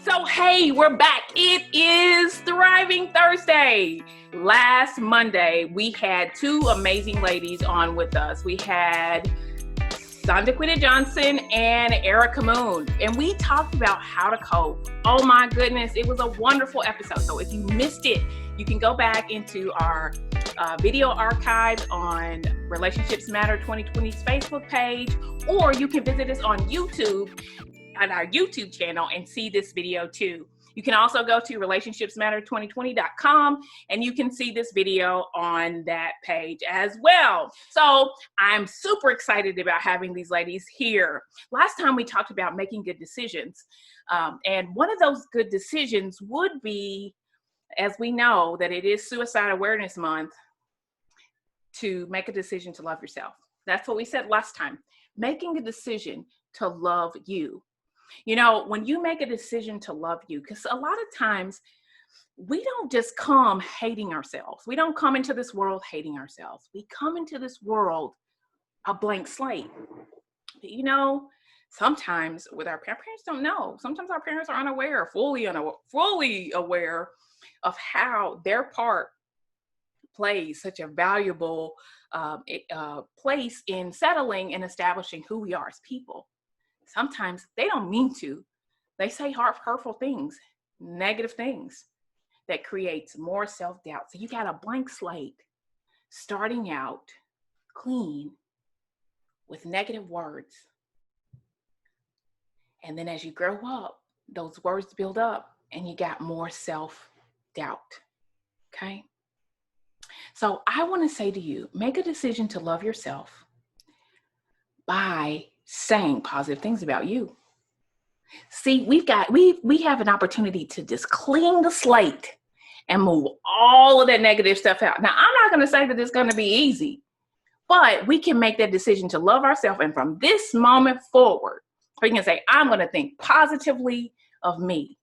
So, hey, we're back. It is Thriving Thursday. Last Monday, we had two amazing ladies on with us. We had Sonjequita Johnson and Ericka Moon, and we talked about how to cope. Oh my goodness, it was a wonderful episode. So if you missed it, you can go back into our video archives on Relationships Matter 2020's Facebook page, or you can visit us on YouTube on our YouTube channel and see this video too. You can also go to relationshipsmatter2020.com and you can see this video on that page as well. So I'm super excited about having these ladies here. Last time we talked about making good decisions. And one of those good decisions would be, as we know that it is Suicide Awareness Month, to make a decision to love yourself. That's what we said last time. Making a decision to love you. You know, when you make a decision to love you, because a lot of times we don't just come hating ourselves. We don't come into this world hating ourselves. We come into this world a blank slate. But you know, sometimes with our parents don't know. Sometimes our parents are unaware, fully aware of how their part plays such a valuable place in settling and establishing who we are as people. Sometimes they don't mean to. They say hurtful things, negative things that creates more self-doubt. So you got a blank slate starting out clean with negative words. And then as you grow up, those words build up and you got more self-doubt. Okay? So I want to say to you, make a decision to love yourself by saying positive things about you. See, we have an opportunity to just clean the slate and move all of that negative stuff out. Now, I'm not going to say that it's going to be easy, but we can make that decision to love ourselves. And from this moment forward, we can say, I'm going to think positively of me.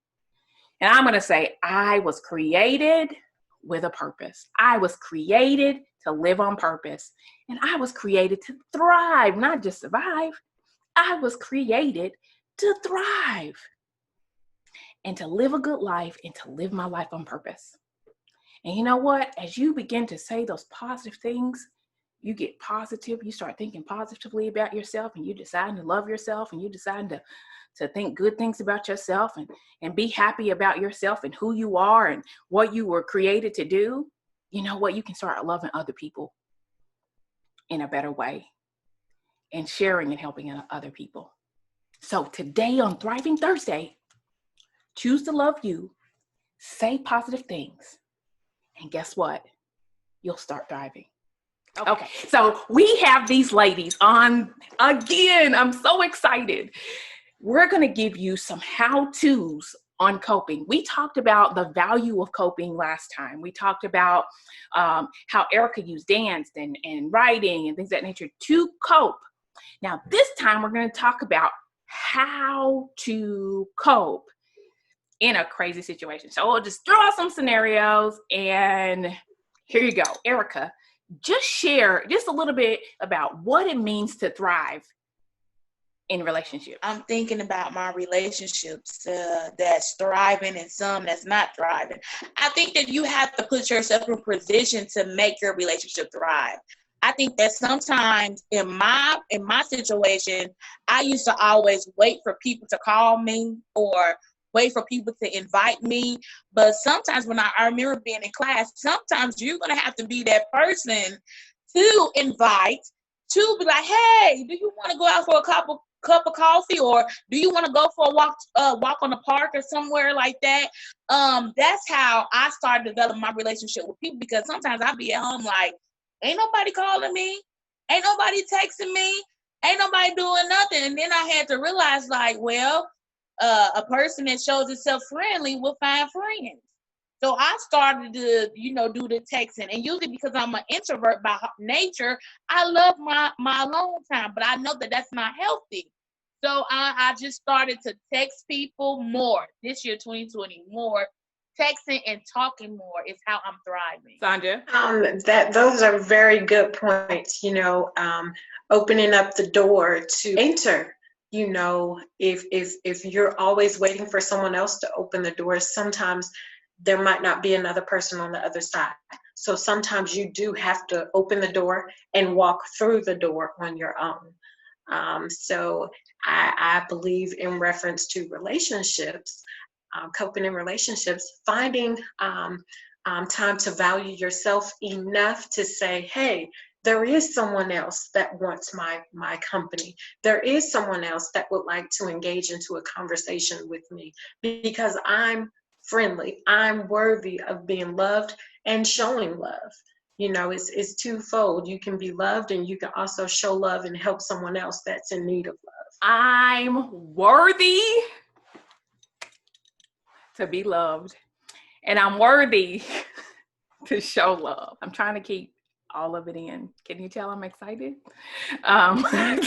And I'm going to say, I was created with a purpose. I was created to live on purpose. And I was created to thrive, not just survive. I was created to thrive and to live a good life and to live my life on purpose. And you know what? As you begin to say those positive things, you get positive. You start thinking positively about yourself and you decide to love yourself and you decide to think good things about yourself and be happy about yourself and who you are and what you were created to do. You know what? You can start loving other people in a better way and sharing and helping other people. So today on Thriving Thursday, choose to love you, say positive things, and guess what? You'll start thriving. Okay, so we have these ladies on again. I'm so excited. We're going to give you some how-tos on coping. We talked about the value of coping last time. We talked about how Ericka used dance and writing and things of that nature to cope. Now, this time we're going to talk about how to cope in a crazy situation. So we'll just throw out some scenarios and here you go. Ericka, just share just a little bit about what it means to thrive in relationships. I'm thinking about my relationships that's thriving and some that's not thriving. I think that you have to put yourself in position to make your relationship thrive. I think that sometimes in my situation, I used to always wait for people to call me or wait for people to invite me. But sometimes when I remember being in class, sometimes you're going to have to be that person to invite, to be like, hey, do you want to go out for a cup of coffee, or do you want to go for a walk on the park or somewhere like that? That's how I started developing my relationship with people, because sometimes I be at home like, ain't nobody calling me, ain't nobody texting me, ain't nobody doing nothing. And then I had to realize, like, well, a person that shows itself friendly will find friends. So I started to, do the texting. And usually because I'm an introvert by nature, I love my alone time, but I know that that's not healthy. So I just started to text people more this year, 2020, more. Texting and talking more is how I'm thriving. Sonja? Those are very good points, opening up the door to enter, you know, if you're always waiting for someone else to open the door, sometimes there might not be another person on the other side. So sometimes you do have to open the door and walk through the door on your own. So I believe in reference to relationships, coping in relationships, finding time to value yourself enough to say, hey, there is someone else that wants my company. There is someone else that would like to engage into a conversation with me because I'm friendly. I'm worthy of being loved and showing love. You know, it's twofold. You can be loved and you can also show love and help someone else that's in need of love. I'm worthy to be loved, and I'm worthy to show love. I'm trying to keep all of it in. Can you tell I'm excited? I'm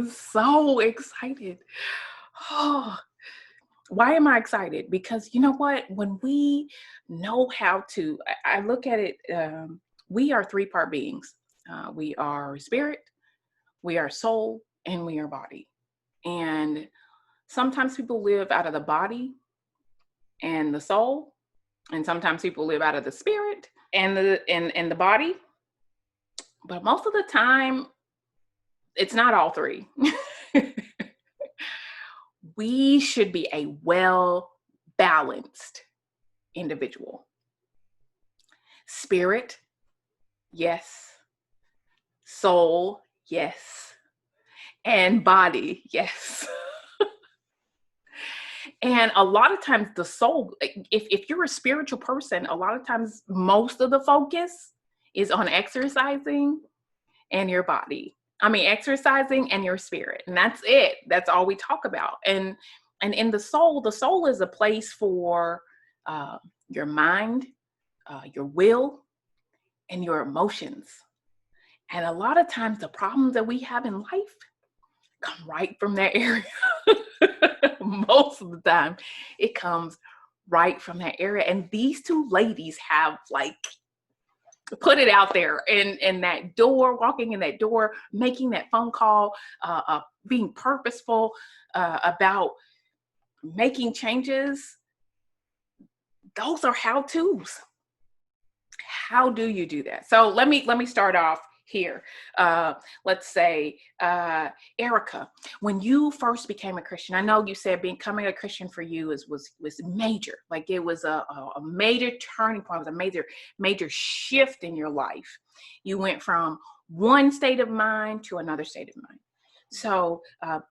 so excited. Oh, why am I excited? Because you know what? When we know how to, I look at it, we are three-part beings. We are spirit, we are soul, and we are body. And sometimes people live out of the body and the soul, and sometimes people live out of the spirit and the body. But most of the time, it's not all three. We should be a well-balanced individual. Spirit, yes. Soul, yes. And body, yes. And a lot of times the soul, if you're a spiritual person, a lot of times most of the focus is on exercising and your body. I mean, exercising and your spirit. And that's it. That's all we talk about. And in the soul is a place for your mind, your will, and your emotions. And a lot of times the problems that we have in life come right from that area. Most of the time it comes right from that area. And these two ladies have like put it out there in that door, walking in that door, making that phone call, being purposeful about making changes. Those are how-tos. How do you do that? So let me start off here. Let's say, Ericka, when you first became a Christian, I know you said becoming a Christian for you was major. Like it was a major turning point, it was a major shift in your life. You went from one state of mind to another state of mind. So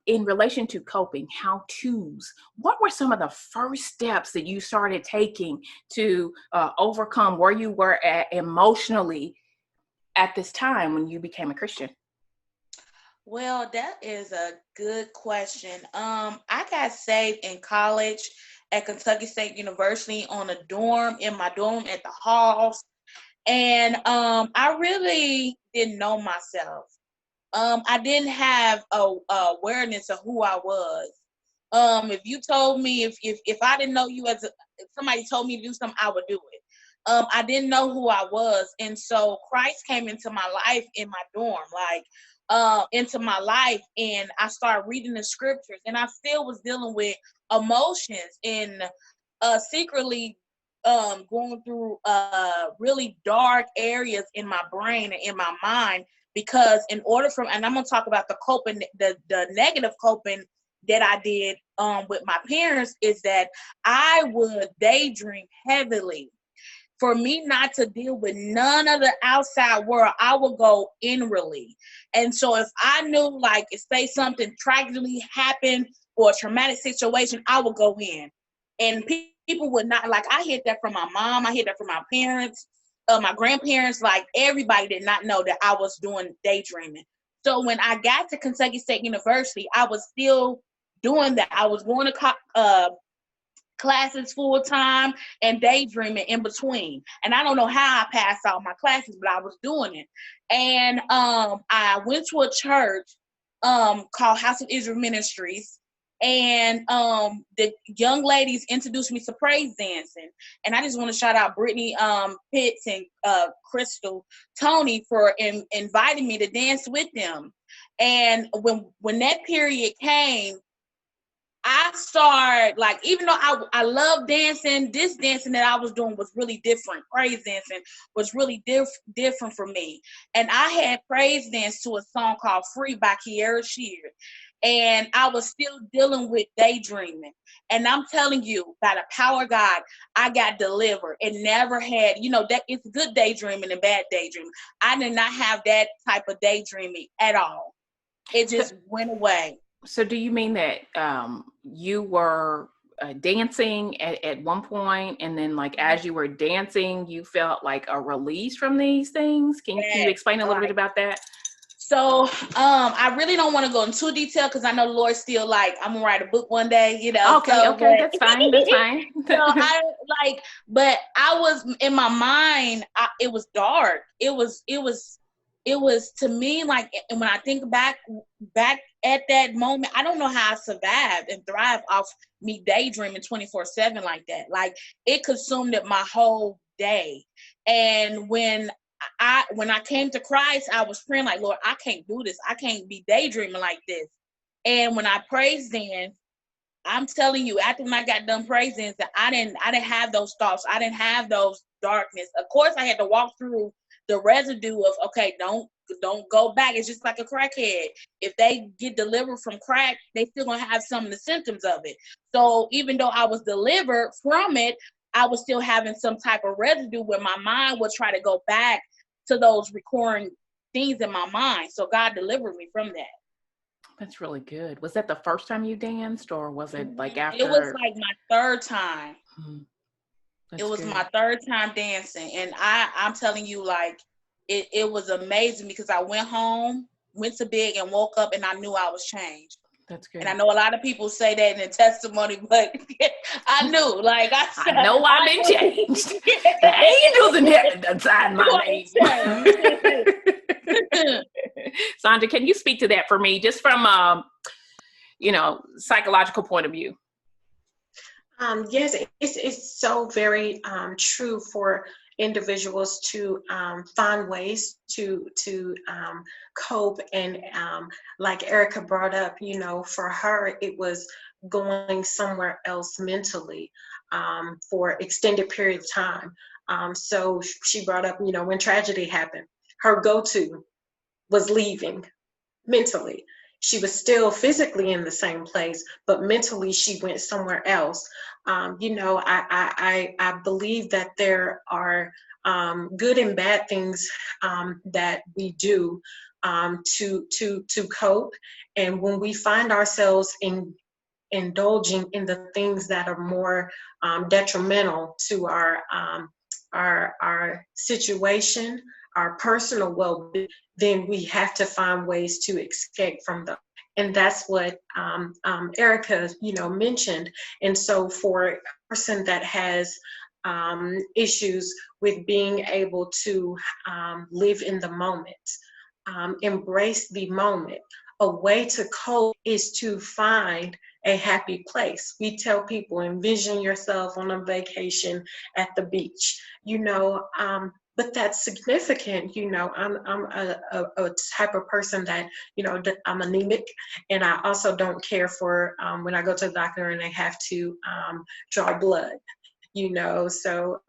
in relation to coping, how-tos, what were some of the first steps that you started taking to overcome where you were at emotionally at this time when you became a Christian? Well, that is a good question. I got saved in college at Kentucky State University on in my dorm at the halls. And I really didn't know myself. I didn't have a awareness of who I was. If you told me, if I didn't know you if somebody told me to do something, I would do it. I didn't know who I was. And so Christ came into my life in my dorm, into my life. And I started reading the scriptures, and I still was dealing with emotions and secretly going through really dark areas in my brain and in my mind, because in order and I'm going to talk about the coping, the negative coping that I did with my parents, is that I would daydream heavily. For me not to deal with none of the outside world, I would go inwardly. And so if I knew, like, say something tragically happened or a traumatic situation, I would go in. And people would not, like, I heard that from my mom, I heard that from my parents, my grandparents, like, everybody did not know that I was doing daydreaming. So when I got to Kentucky State University, I was still doing that. I was going to classes full time and daydreaming in between. And I don't know how I passed all my classes, but I was doing it. And I went to a church called House of Israel Ministries. And the young ladies introduced me to praise dancing. And I just want to shout out Brittany Pitts and Crystal Tony for inviting me to dance with them. And when that period came, I started, like, even though I love dancing, this dancing that I was doing was really different. Praise dancing was really different for me. And I had praise dance to a song called Free by Kiara Shear. And I was still dealing with daydreaming. And I'm telling you, by the power of God, I got delivered. It never had, that it's good daydreaming and bad daydreaming. I did not have that type of daydreaming at all. It just went away. So do you mean that you were dancing at one point, and then, like, as you were dancing, you felt like a release from these things? Can you explain a little bit about that? So I really don't want to go into too detail because I know the Lord's still like, I'm gonna write a book one day, Okay, that's fine. That's fine. But I was in my mind. It was dark. It was to me like, and when I think back at that moment, I don't know how I survived and thrived off me daydreaming 24/7 like that. Like, it consumed my whole day. And when I came to Christ, I was praying like, Lord, I can't do this. I can't be daydreaming like this. And when I praised then, I'm telling you, after when I got done praising, that I didn't have those thoughts. I didn't have those darkness. Of course, I had to walk through the residue of, okay, don't go back. It's just like a crackhead. If they get delivered from crack, they still gonna have some of the symptoms of it. So even though I was delivered from it, I was still having some type of residue where my mind would try to go back to those recurring things in my mind. So God delivered me from that. That's really good. Was that the first time you danced, or was it like after? It was like my third time. That's it was good. My third time dancing. And I'm telling you, like, it was amazing because I went home, went to bed, and woke up and I knew I was changed. That's good. And I know a lot of people say that in the testimony, but I knew, like, I know I've been changed. The angels in heaven done signed my name. Sonja, can you speak to that for me, just from psychological point of view? Yes, it's so very true for individuals to find ways to cope. And like Ericka brought up, for her, it was going somewhere else mentally for extended period of time. So she brought up, when tragedy happened, her go-to was leaving mentally. She was still physically in the same place, but mentally she went somewhere else. I believe that there are good and bad things that we do to cope. And when we find ourselves indulging in the things that are more detrimental to our situation, our personal well-being, then we have to find ways to escape from them. And that's what Ericka, mentioned. And so for a person that has issues with being able to live in the moment, embrace the moment, a way to cope is to find a happy place. We tell people, envision yourself on a vacation at the beach, but that's significant. I'm a type of person that, I'm anemic, and I also don't care for when I go to the doctor and they have to draw blood, so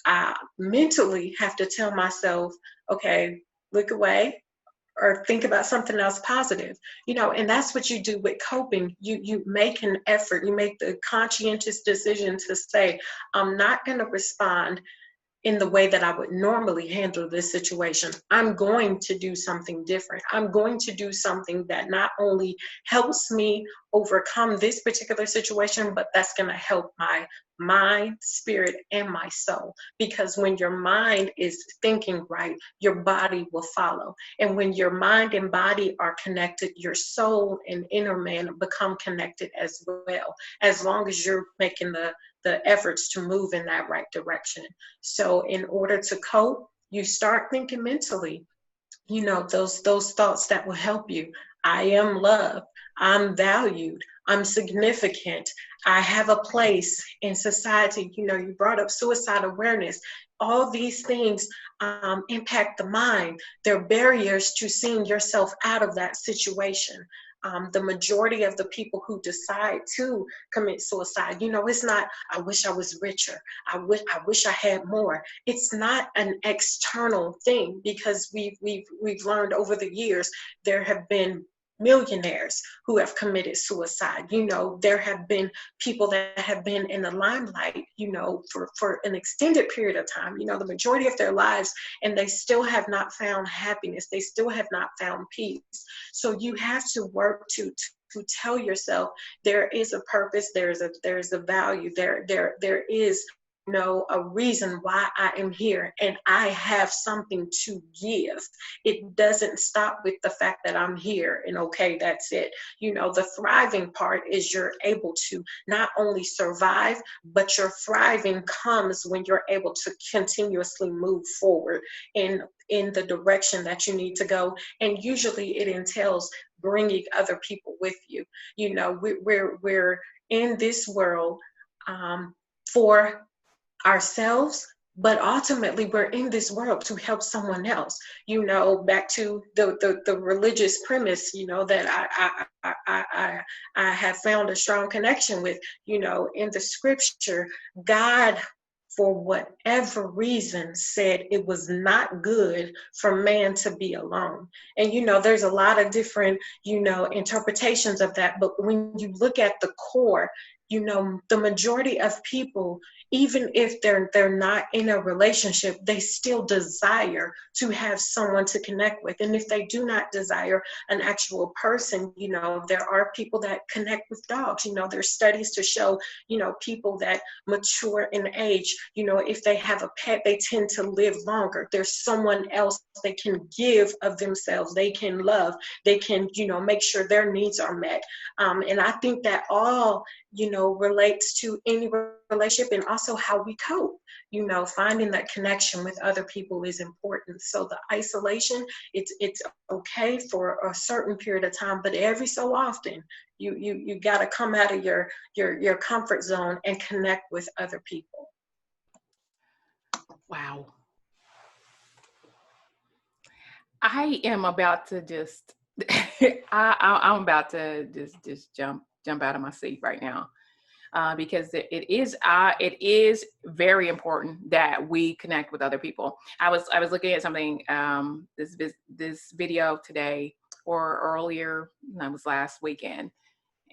I mentally have to tell myself, okay, look away or think about something else positive, and that's what you do with coping. You make an effort, you make the conscientious decision to say, I'm not going to respond in the way that I would normally handle this situation. I'm going to do something different. I'm going to do something that not only helps me overcome this particular situation, but that's going to help my mind, spirit, and my soul. Because when your mind is thinking right, your body will follow. And when your mind and body are connected, your soul and inner man become connected as well, as long as you're making the efforts to move in that right direction. So in order to cope, you start thinking mentally, those thoughts that will help you. I am loved. I'm valued, I'm significant, I have a place in society. You know, you brought up suicide awareness. All these things impact the mind. They're barriers to seeing yourself out of that situation. The majority of the people who decide to commit suicide, you know, it's not, I wish I was richer. I wish I had more. It's not an external thing, because we've learned over the years there have been millionaires who have committed suicide. You know, there have been people that have been in the limelight, you know, for an extended period of time, you know, the majority of their lives, and they still have not found happiness. They still have not found peace. So you have to work to tell yourself there is a purpose, there's a value, there is a reason why I am here, and I have something to give. It doesn't stop with the fact that I'm here and okay, that's it. You know, the thriving part is you're able to not only survive, but your thriving comes when you're able to continuously move forward in the direction that you need to go. And usually it entails bringing other people with you. You know, we're in this world for ourselves, but ultimately we're in this world to help someone else. You know, back to the religious premise, you know, that I have found a strong connection with. You know, in the scripture, God, for whatever reason, said it was not good for man to be alone. And, you know, there's a lot of different, you know, interpretations of that. But when you look at the core, you know, the majority of people, even if they're not in a relationship, they still desire to have someone to connect with. And if they do not desire an actual person, you know, there are people that connect with dogs. You know, there's studies to show, you know, people that mature in age, you know, if they have a pet, they tend to live longer. There's someone else they can give of themselves, they can love, they can, you know, make sure their needs are met. And I think that all, you know, relates to any relationship, and also how we cope. You know, finding that connection with other people is important. So the isolation, it's okay for a certain period of time, but every so often you got to come out of your comfort zone and connect with other people. Wow. I am about to just I'm about to just jump out of my seat right now, because it is very important that we connect with other people. I was looking at something, this video today or earlier, that was last weekend,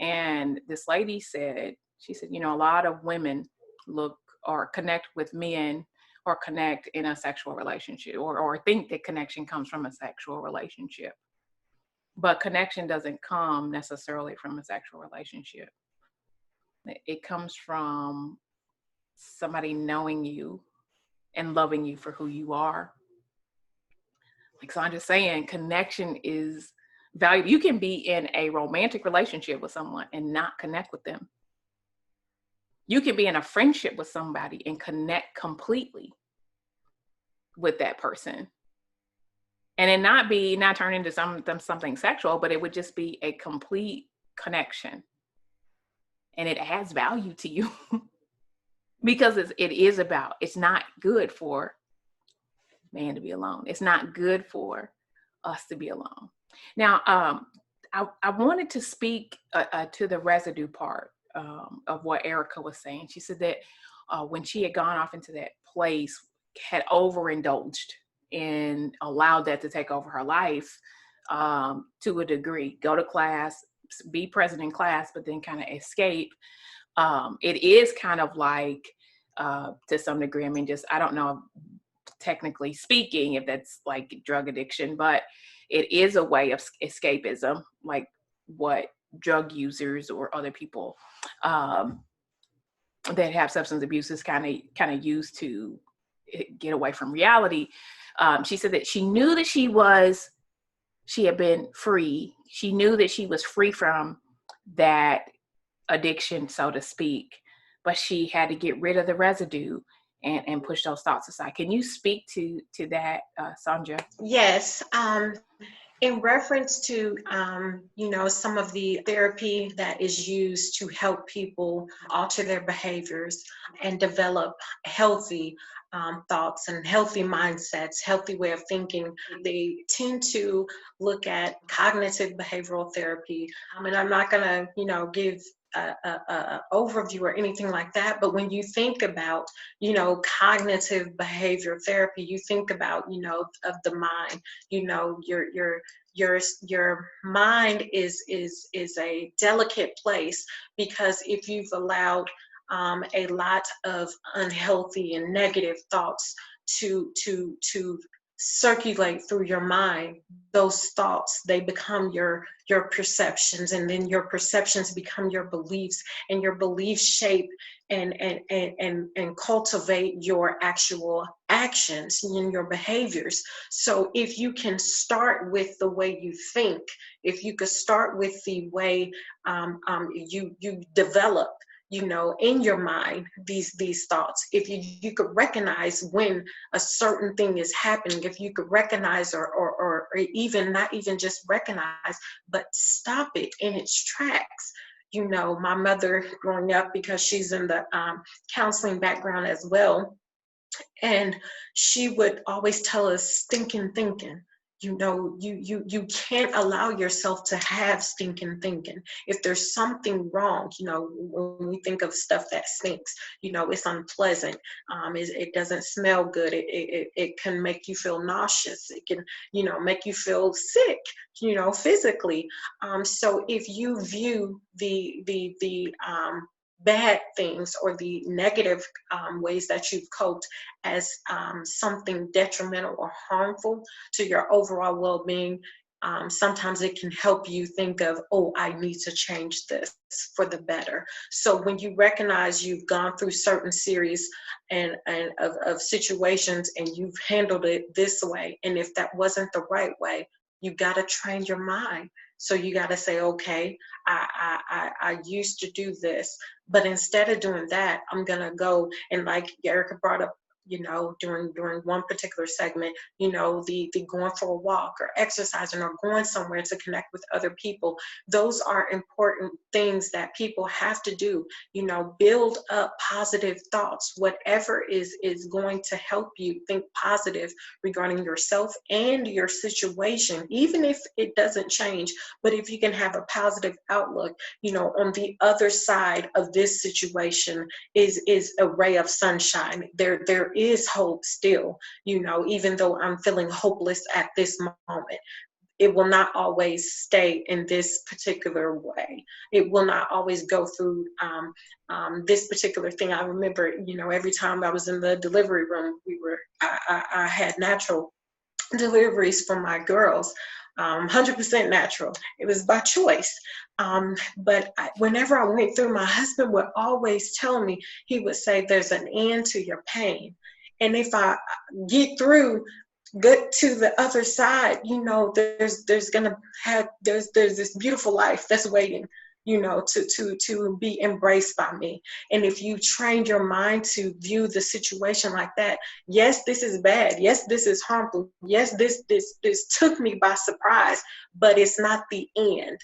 and this lady said, she said, you know, a lot of women look or connect with men or connect in a sexual relationship, or think that connection comes from a sexual relationship. But connection doesn't come necessarily from a sexual relationship. It comes from somebody knowing you and loving you for who you are. Like Sonja's saying, connection is valuable. You can be in a romantic relationship with someone and not connect with them. You can be in a friendship with somebody and connect completely with that person. And it not turn into something sexual, but it would just be a complete connection. And it adds value to you because it's not good for man to be alone. It's not good for us to be alone. Now, I wanted to speak to the residue part of what Ericka was saying. She said that when she had gone off into that place, had overindulged and allowed that to take over her life to a degree, go to class, be present in class, but then kind of escape. It is kind of like, to some degree, I mean, just, I don't know, technically speaking, if that's like drug addiction, but it is a way of escapism, like what drug users or other people that have substance abuse is kind of used to get away from reality. She said that she knew that she had been free. She knew that she was free from that addiction, so to speak, but she had to get rid of the residue and push those thoughts aside. Can you speak to that, Sonja? Yes. In reference to, some of the therapy that is used to help people alter their behaviors and develop healthy thoughts and healthy mindsets, healthy way of thinking, they tend to look at cognitive behavioral therapy. And I'm not going to, give a overview or anything like that, but when you think about, cognitive behavior therapy, you think about, of the mind, your mind is a delicate place, because if you've allowed a lot of unhealthy and negative thoughts to circulate through your mind, those thoughts, they become your perceptions, and then your perceptions become your beliefs, and your beliefs shape and cultivate your actual actions and your behaviors. So if you can start with the way you think, if you could start with the way you develop, in your mind, these thoughts, if you could recognize when a certain thing is happening, if you could recognize or even not even just recognize, but stop it in its tracks. My mother growing up, because she's in the counseling background as well, and she would always tell us, stinking thinking. You can't allow yourself to have stinking thinking. If there's something wrong, when we think of stuff that stinks, it's unpleasant. It doesn't smell good. It can make you feel nauseous. It can, make you feel sick, physically. So if you view the bad things or the negative ways that you've coped as something detrimental or harmful to your overall well-being, sometimes it can help you think of, oh, I need to change this for the better. So when you recognize you've gone through certain series and of situations, and you've handled it this way, and if that wasn't the right way, you got to train your mind. So you got to say, okay, I used to do this, but instead of doing that, I'm going to go, and like Ericka brought up, during one particular segment, the going for a walk or exercising or going somewhere to connect with other people. Those are important things that people have to do, build up positive thoughts, whatever is going to help you think positive regarding yourself and your situation, even if it doesn't change. But if you can have a positive outlook, on the other side of this situation is a ray of sunshine. There is hope still, even though I'm feeling hopeless at this moment. It will not always stay in this particular way. It will not always go through this particular thing. I remember, every time I was in the delivery room, I had natural deliveries for my girls. 100% natural. It was by choice. But whenever I went through, my husband would always tell me, he would say, there's an end to your pain. And if I get through, get to the other side, there's this beautiful life that's waiting, to be embraced by me. And if you train your mind to view the situation like that, yes, this is bad. Yes, this is harmful. Yes, this took me by surprise, but it's not the end.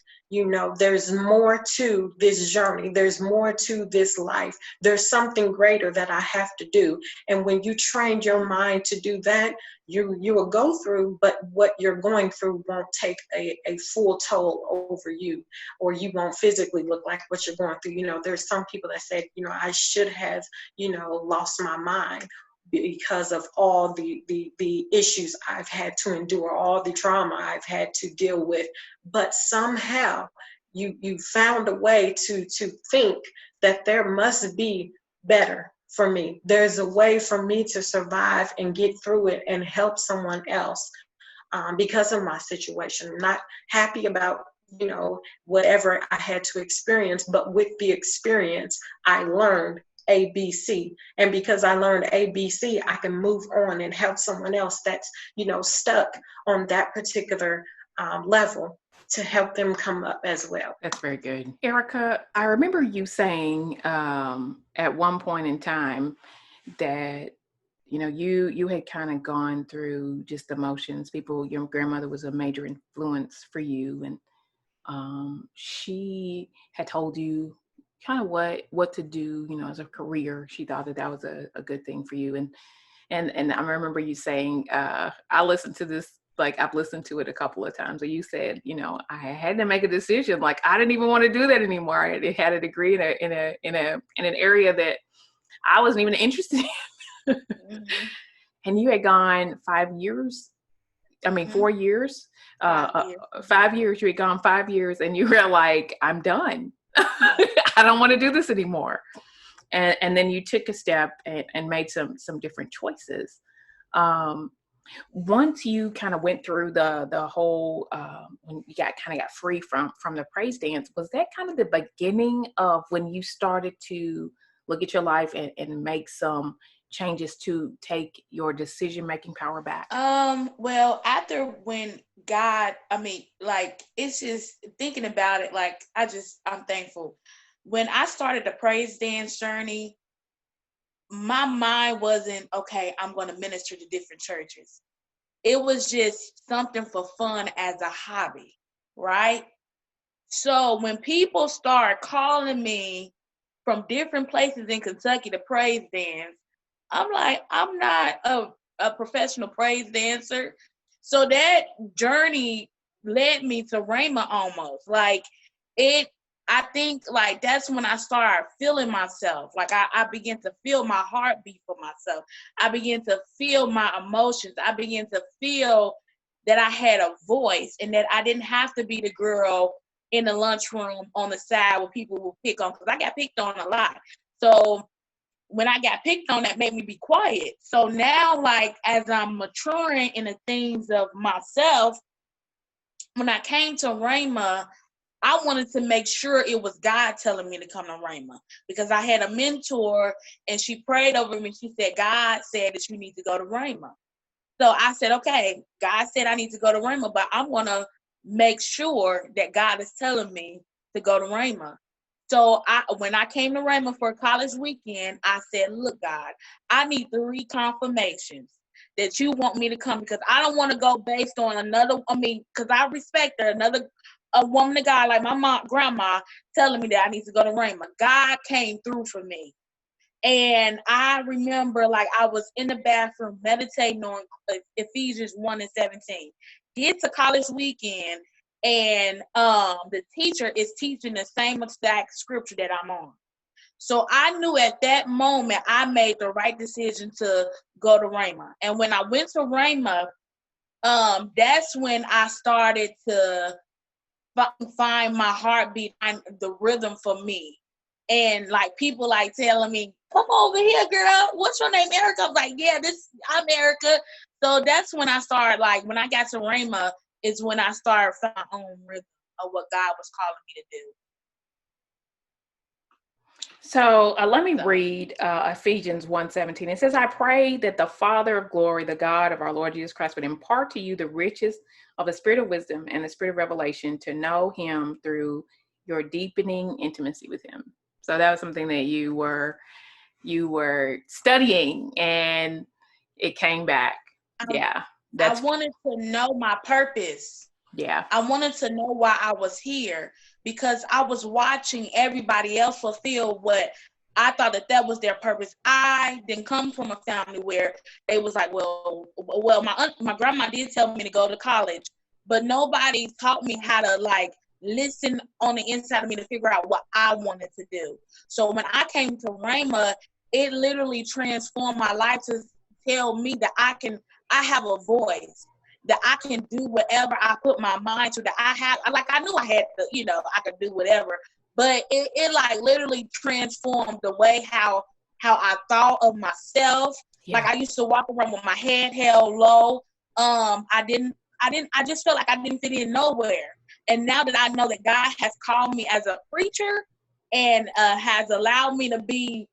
There's more to this journey. There's more to this life. There's something greater that I have to do. And when you train your mind to do that, you will go through, but what you're going through won't take a full toll over you, or you won't physically look like what you're going through. There's some people that said, I should have, lost my mind because of all the issues I've had to endure, all the trauma I've had to deal with. But somehow you found a way to think that there must be better for me. There's a way for me to survive and get through it and help someone else because of my situation. I'm not happy about, whatever I had to experience, but with the experience, I learned ABC. And because I learned ABC, I can move on and help someone else that's, stuck on that particular level, to help them come up as well. That's very good. Ericka, I remember you saying at one point in time that, you had kind of gone through just emotions. Your grandmother was a major influence for you, and she had told you kind of what to do, as a career. She thought that was a good thing for you. And I remember you saying, I listened to this, like I've listened to it a couple of times, where you said, I had to make a decision. Like I didn't even want to do that anymore. I had a degree in an area that I wasn't even interested in. Mm-hmm. And you had gone 5 years. I mean, 4 years, 5 years. You had gone 5 years, and you were like, I'm done. I don't want to do this anymore. And then you took a step and made some different choices. Once you kind of went through the whole, when you got free from the praise dance, was that kind of the beginning of when you started to look at your life and make some changes to take your decision-making power back? Well, after when God, it's just thinking about it, I'm thankful. When I started the praise dance journey, my mind wasn't, okay, I'm going to minister to different churches. It was just something for fun as a hobby, right? So when people start calling me from different places in Kentucky to praise dance, I'm like, I'm not a professional praise dancer. So that journey led me to Rhema almost. I think that's when I started feeling myself. I began to feel my heartbeat for myself. I began to feel my emotions. I began to feel that I had a voice and that I didn't have to be the girl in the lunchroom on the side where people will pick on, because I got picked on a lot. So when I got picked on, that made me be quiet. So now, as I'm maturing in the things of myself, when I came to Rhema, I wanted to make sure it was God telling me to come to Rhema, because I had a mentor and she prayed over me. She said, God said that you need to go to Rhema. So I said, okay, God said I need to go to Rhema, but I'm going to make sure that God is telling me to go to Rhema. So when I came to Rhema for college weekend, I said, look, God, I need 3 confirmations that you want me to come, because I don't want to go based on because I respect her, a woman of God like my grandma telling me that I need to go to Rhema. God came through for me. And I remember I was in the bathroom meditating on Ephesians 1:17. It's a college weekend, and the teacher is teaching the same exact scripture that I'm on. So I knew at that moment I made the right decision to go to Rhema. And when I went to Rhema, that's when I started to find my heartbeat and the rhythm for me. And people telling me, come over here, girl. What's your name, Ericka? I was like, yeah, I'm Ericka. So that's when I started, when I got to Rhema, is when I started finding my own rhythm of what God was calling me to do. So let me read Ephesians 1:17. It says, I pray that the Father of glory, the God of our Lord Jesus Christ, would impart to you the riches of the spirit of wisdom and the spirit of revelation, to know him through your deepening intimacy with him. So that was something that you were studying, and it came back. I wanted to know my purpose. Yeah. I wanted to know why I was here, because I was watching everybody else fulfill what I thought that was their purpose. I didn't come from a family where they was like, well, my grandma did tell me to go to college, but nobody taught me how to listen on the inside of me to figure out what I wanted to do. So when I came to Rhema, it literally transformed my life to tell me that I have a voice, that I can do whatever I put my mind to, that I knew I had to, I could do whatever, but it literally transformed the way how I thought of myself. Yeah. I used to walk around with my head held low. I just felt like I didn't fit in nowhere. And now that I know that God has called me as a preacher and has allowed me to be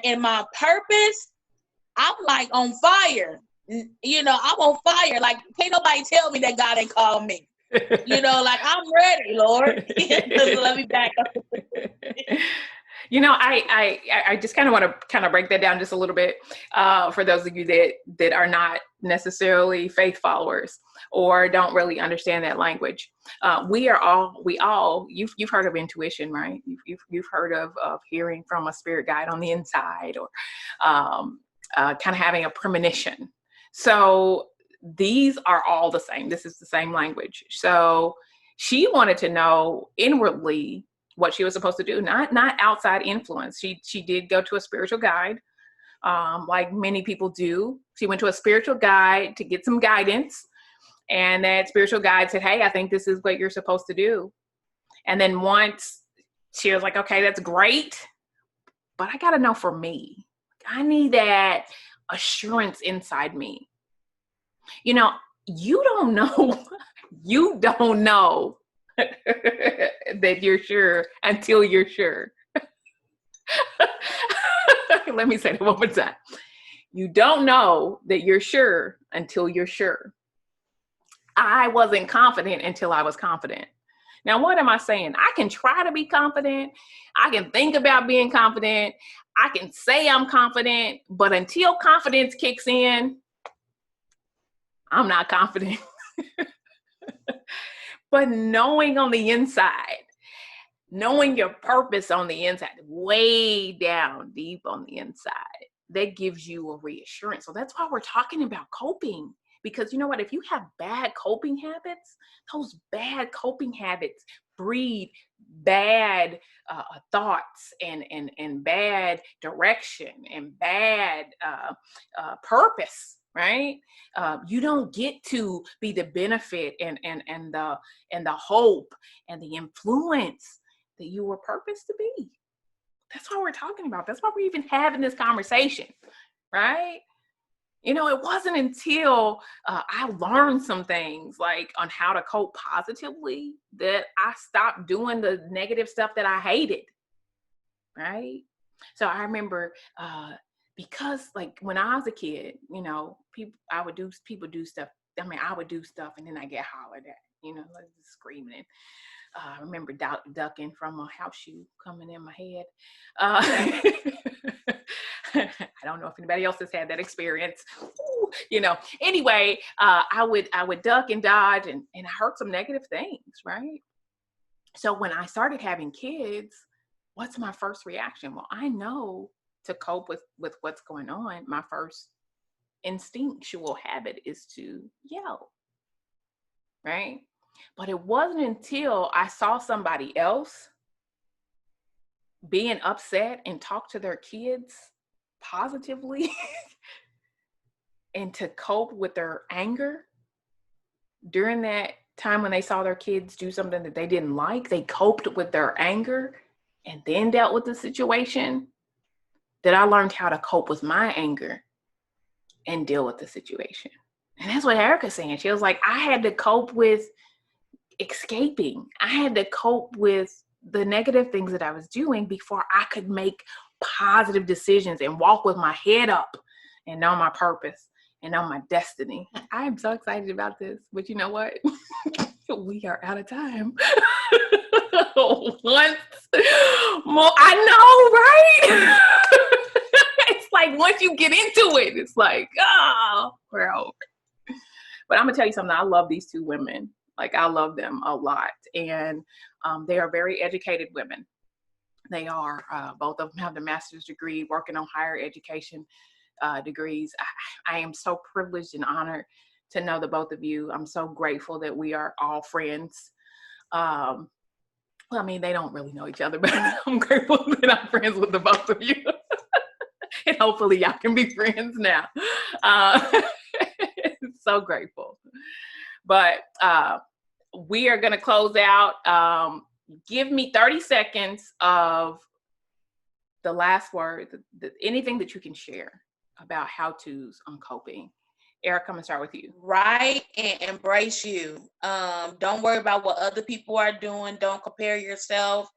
in my purpose, I'm on fire. I'm on fire. Can't nobody tell me that God ain't called me. I'm ready, Lord. Let me back up. You know, I just kind of want to kind of break that down just a little bit for those of you that are not necessarily faith followers or don't really understand that language. We all you've heard of intuition, right? You've heard of hearing from a spirit guide on the inside, or kind of having a premonition. So these are all the same. This is the same language. So she wanted to know inwardly what she was supposed to do, not outside influence. She did go to a spiritual guide, like many people do. She went to a spiritual guide to get some guidance, and that spiritual guide said, "Hey, I think this is what you're supposed to do." And then once she was like, "Okay, that's great, but I got to know for me. I need that assurance inside me." You know, you don't know, you don't know that you're sure until you're sure. Let me say that one more time. You don't know that you're sure until you're sure. I wasn't confident until I was confident. Now, what am I saying? I can try to be confident. I can think about being confident. I can say I'm confident, but until confidence kicks in, I'm not confident. But knowing on the inside, knowing your purpose on the inside, way down deep on the inside, that gives you a reassurance. So that's why we're talking about coping. Because you know what? If you have bad coping habits, those bad coping habits breed bad thoughts and bad direction and bad purpose, right? You don't get to be the benefit and the hope and the influence that you were purposed to be. That's what we're talking about. That's why we're even having this conversation, right? You know, it wasn't until I learned some things like on how to cope positively that I stopped doing the negative stuff that I hated, right? So I remember because like when I was a kid, you know, people do stuff. I mean, I would do stuff and then I get hollered at, you know, like screaming. I remember ducking from a house shoe coming in my head. I don't know if anybody else has had that experience. Ooh, you know, anyway, I would duck and dodge and I heard some negative things, right? So when I started having kids, what's my first reaction? Well, I know to cope with what's going on, my first instinctual habit is to yell, right? But it wasn't until I saw somebody else being upset and talk to their kids positively and to cope with their anger during that time when they saw their kids do something that they didn't like, they coped with their anger and then dealt with the situation, that I learned how to cope with my anger and deal with the situation. And that's what Ericka's saying. She was like, I had to cope with escaping. I had to cope with the negative things that I was doing before I could make positive decisions and walk with my head up and know my purpose and know my destiny. I am so excited about this, but you know what? We are out of time. Once more, I know, right? It's like once you get into it, it's like, oh, we're over. But I'm gonna tell you something. I love these two women. Like, I love them a lot. And they are very educated women. They are, both of them have the master's degree, working on higher education degrees. I am so privileged and honored to know the both of you. I'm so grateful that we are all friends. Well, I mean, they don't really know each other, but I'm grateful that I'm friends with the both of you. And hopefully y'all can be friends now. So grateful. But we are going to close out. Give me 30 seconds of the last word, anything that you can share about how-tos on coping. Ericka, I'm going to start with you. Write and embrace you. Don't worry about what other people are doing. Don't compare yourself.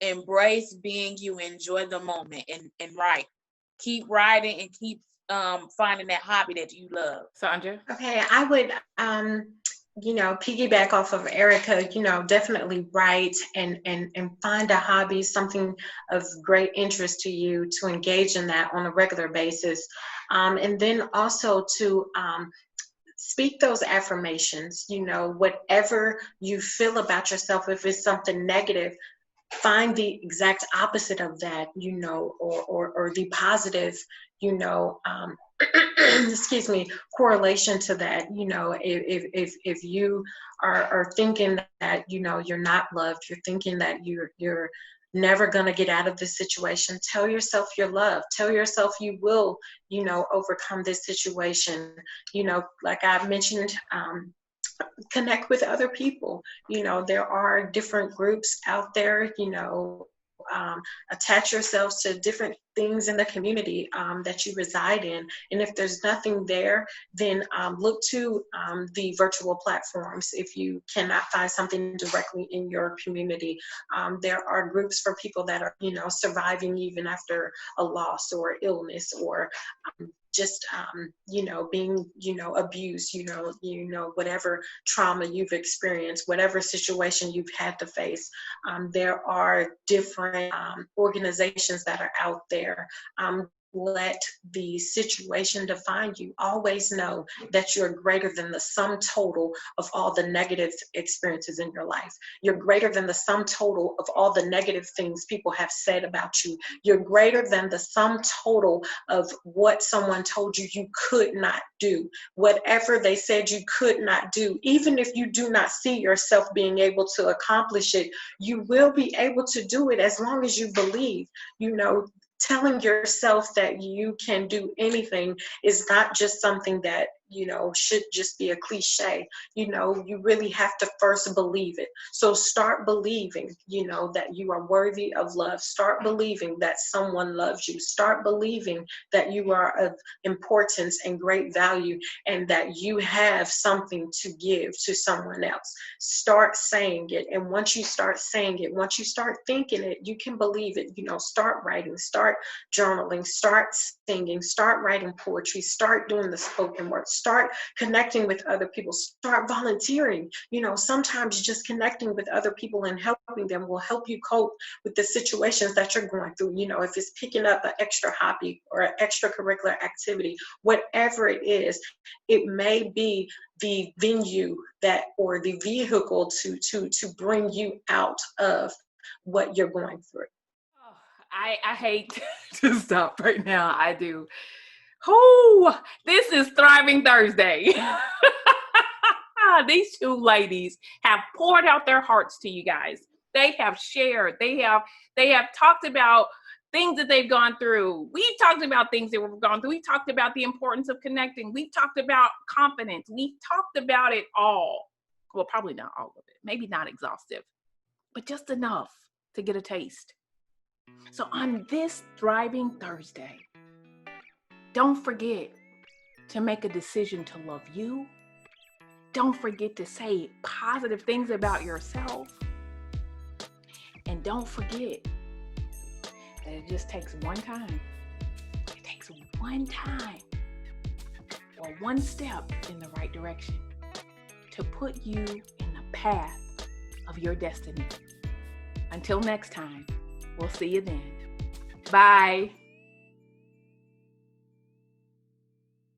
Embrace being you. Enjoy the moment and write. Keep writing and keep finding that hobby that you love. Sonja? Okay, I would piggyback off of Ericka, definitely write and find a hobby, something of great interest to you, to engage in that on a regular basis. And then also to speak those affirmations, whatever you feel about yourself, if it's something negative, find the exact opposite of that, or the positive, excuse me, correlation to that. If you are thinking that, you're not loved, you're thinking that you're never going to get out of this situation, tell yourself you're loved. Tell yourself you will, overcome this situation. Like I mentioned, connect with other people. There are different groups out there. Attach yourselves to different things in the community that you reside in. And if there's nothing there, then look to the virtual platforms. If you cannot find something directly in your community, there are groups for people that are, surviving even after a loss or illness, or just being abused, whatever trauma you've experienced, whatever situation you've had to face. There are different organizations that are out there. Let the situation define you. Always know that you're greater than the sum total of all the negative experiences in your life. You're greater than the sum total of all the negative things people have said about you. You're greater than the sum total of what someone told you you could not do. Whatever they said you could not do, even if you do not see yourself being able to accomplish it, you will be able to do it as long as you believe. Telling yourself that you can do anything is not just something that should just be a cliche. You really have to first believe it. So start believing, that you are worthy of love. Start believing that someone loves you. Start believing that you are of importance and great value, and that you have something to give to someone else. Start saying it. And once you start saying it, once you start thinking it, you can believe it. Start writing, start journaling, start singing, start writing poetry, start doing the spoken word, start connecting with other people, start volunteering. Sometimes just connecting with other people and helping them will help you cope with the situations that you're going through. If it's picking up an extra hobby or an extracurricular activity, whatever it is, it may be the venue or the vehicle to bring you out of what you're going through. I hate to stop right now. I do. Oh, this is Thriving Thursday. These two ladies have poured out their hearts to you guys. They have shared. They have talked about things that they've gone through. We've talked about things that we've gone through. We talked about the importance of connecting. We've talked about confidence. We've talked about it all. Well, probably not all of it. Maybe not exhaustive, but just enough to get a taste. So on this Thriving Thursday, don't forget to make a decision to love you. Don't forget to say positive things about yourself. And don't forget that it just takes one time. It takes one time or one step in the right direction to put you in the path of your destiny. Until next time, we'll see you then. Bye.